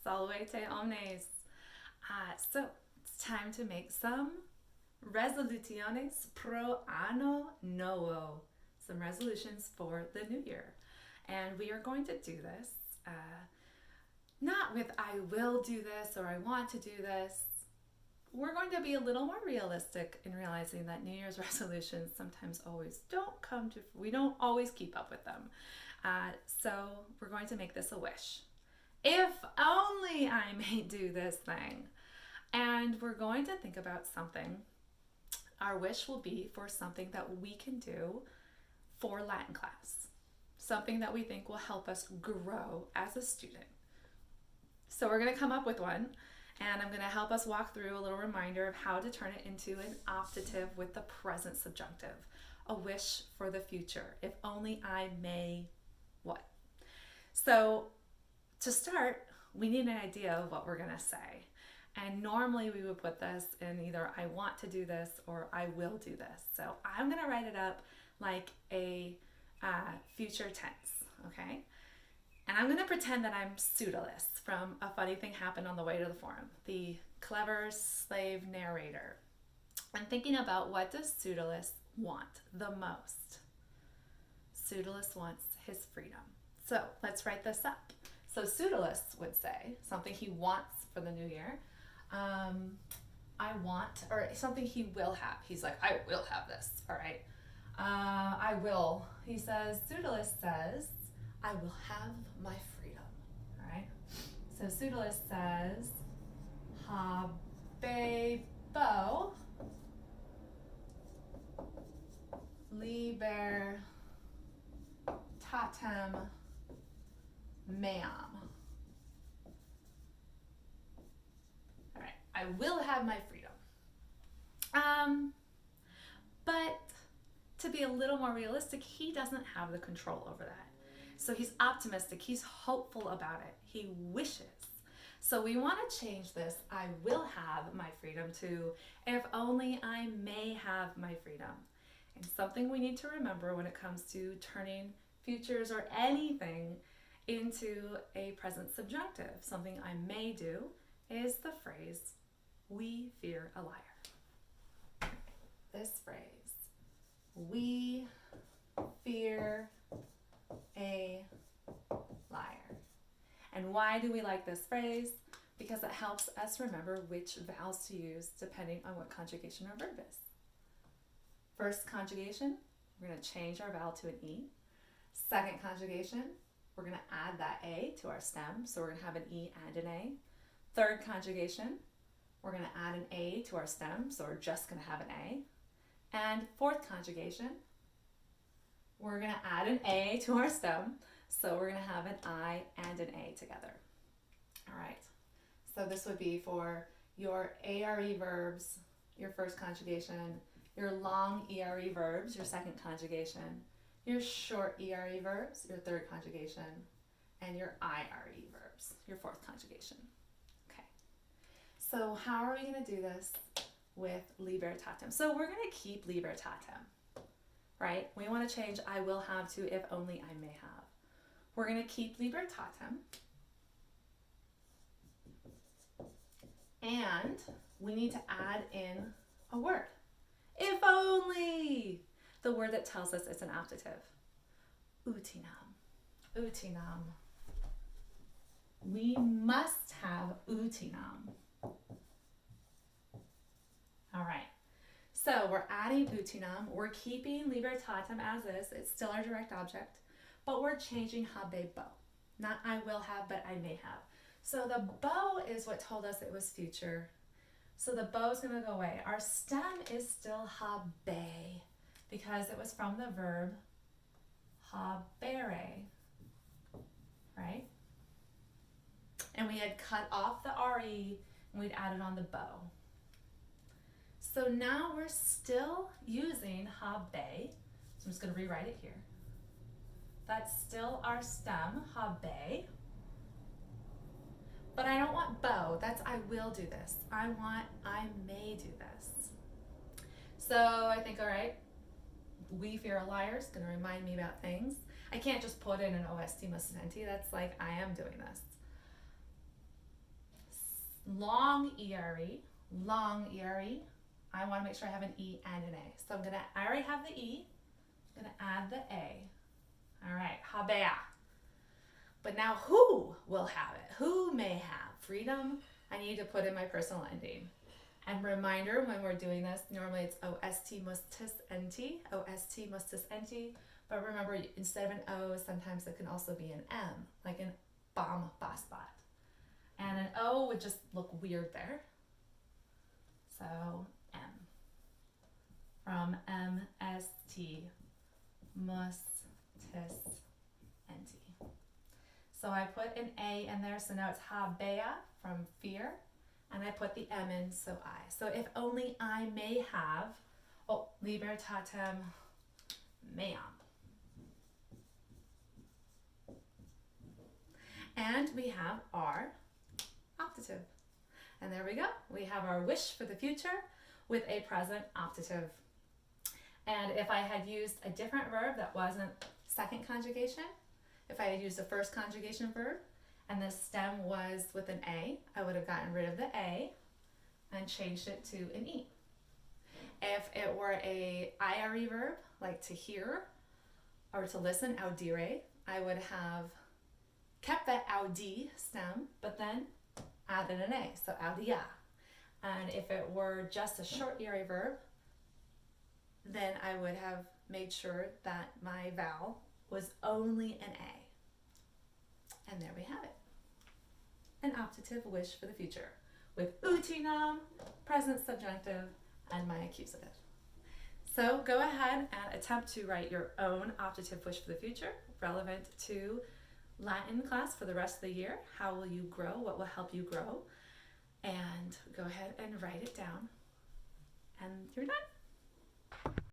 Salvete omnes. So it's time to make some resoluciones pro anno novo, some resolutions for the new year. And we are going to do this not with I will do this or I want to do this. We're going to be a little more realistic in realizing that New Year's resolutions sometimes always don't come to, we don't always keep up with them. So we're going to make this a wish. If only I may do this thing. And we're going to think about something. Our wish will be for something that we can do for Latin class. Something that we think will help us grow as a student. So we're going to come up with one, and I'm going to help us walk through a little reminder of how to turn it into an optative with the present subjunctive. A wish for the future. If only I may what? So to start, we need an idea of what we're going to say. And normally we would put this in either I want to do this or I will do this. So I'm going to write it up like a future tense, okay? And I'm going to pretend that I'm Pseudolus from A Funny Thing Happened on the Way to the Forum, the clever slave narrator. I'm thinking about, what does Pseudolus want the most? Pseudolus wants his freedom. So let's write this up. So Pseudolus would say something he wants for the new year. I want, or something he will have. He's like, I will have this, all right? I will. He says, Pseudolus says, I will have my freedom, all right? So Pseudolus says, habebo libertatem meam. All right, I will have my freedom. But to be a little more realistic, he doesn't have the control over that. So he's optimistic, he's hopeful about it, he wishes. So we want to change this, I will have my freedom, to if only I may have my freedom. And something we need to remember when it comes to turning futures or anything into a present subjunctive, something I may do, is the phrase, we fear a liar. This phrase, we fear a liar. And why do we like this phrase? Because it helps us remember which vowels to use depending on what conjugation our verb is. First conjugation, we're going to change our vowel to an E. Second conjugation, we're going to add that A to our stem, so we're going to have an E and an A. Third conjugation, we're going to add an A to our stem, so we're just going to have an A. And fourth conjugation, we're going to add an A to our stem, so we're going to have an I and an A together. All right, so this would be for your ARE verbs, your first conjugation, your long ERE verbs, your second conjugation, your short ERE verbs, your third conjugation, and your IRE verbs, your fourth conjugation. Okay, so how are we going to do this with libertatem? So we're going to keep libertatem, right? We want to change I will have to if only I may have. We're going to keep libertatem. And we need to add in a word. If only! The word that tells us it's an optative. Utinam. Utinam. We must have utinam. All right. So we're adding utinam. We're keeping libertatem as is. It's still our direct object. But we're changing habebo. Not I will have, but I may have. So the bo is what told us it was future. So the bo is going to go away. Our stem is still habe because it was from the verb habere, right? And we had cut off the re and we'd added on the bo. So now we're still using habe. So I'm just going to rewrite it here. That's still our stem, habe. But I don't want bo. That's I will do this. I want I may do this. So I think, all right, we fear a liar is going to remind me about things. I can't just put in an OST mustenti. That's like I am doing this. long ERE, I want to make sure I have an E and an A. So I already have the E, I'm going to add the A. All right, habea. But now who will have it? Who may have freedom? I need to put in my personal ending. And reminder, when we're doing this, normally it's OST mustis NT, OST mustis NT. But remember, instead of an O, sometimes it can also be an M, like an bam basbat. And an O would just look weird there. So M. From MST, mustis NT. So I put an A in there, so now it's habea from fear. And I put the M in, so I. So if only I may have, libertatem meam. And we have our optative. And there we go. We have our wish for the future with a present optative. And if I had used a different verb that wasn't second conjugation, if I had used the first conjugation verb, and the stem was with an A, I would have gotten rid of the A and changed it to an E. If it were a IRE verb, like to hear or to listen, audire, I would have kept that audi stem, but then added an A, so audia. And if it were just a short ERA verb, then I would have made sure that my vowel was only an A. And there we have it. An optative wish for the future with utinam, present subjunctive, and my accusative. So go ahead and attempt to write your own optative wish for the future relevant to Latin class for the rest of the year. How will you grow? What will help you grow? And go ahead and write it down. And you're done.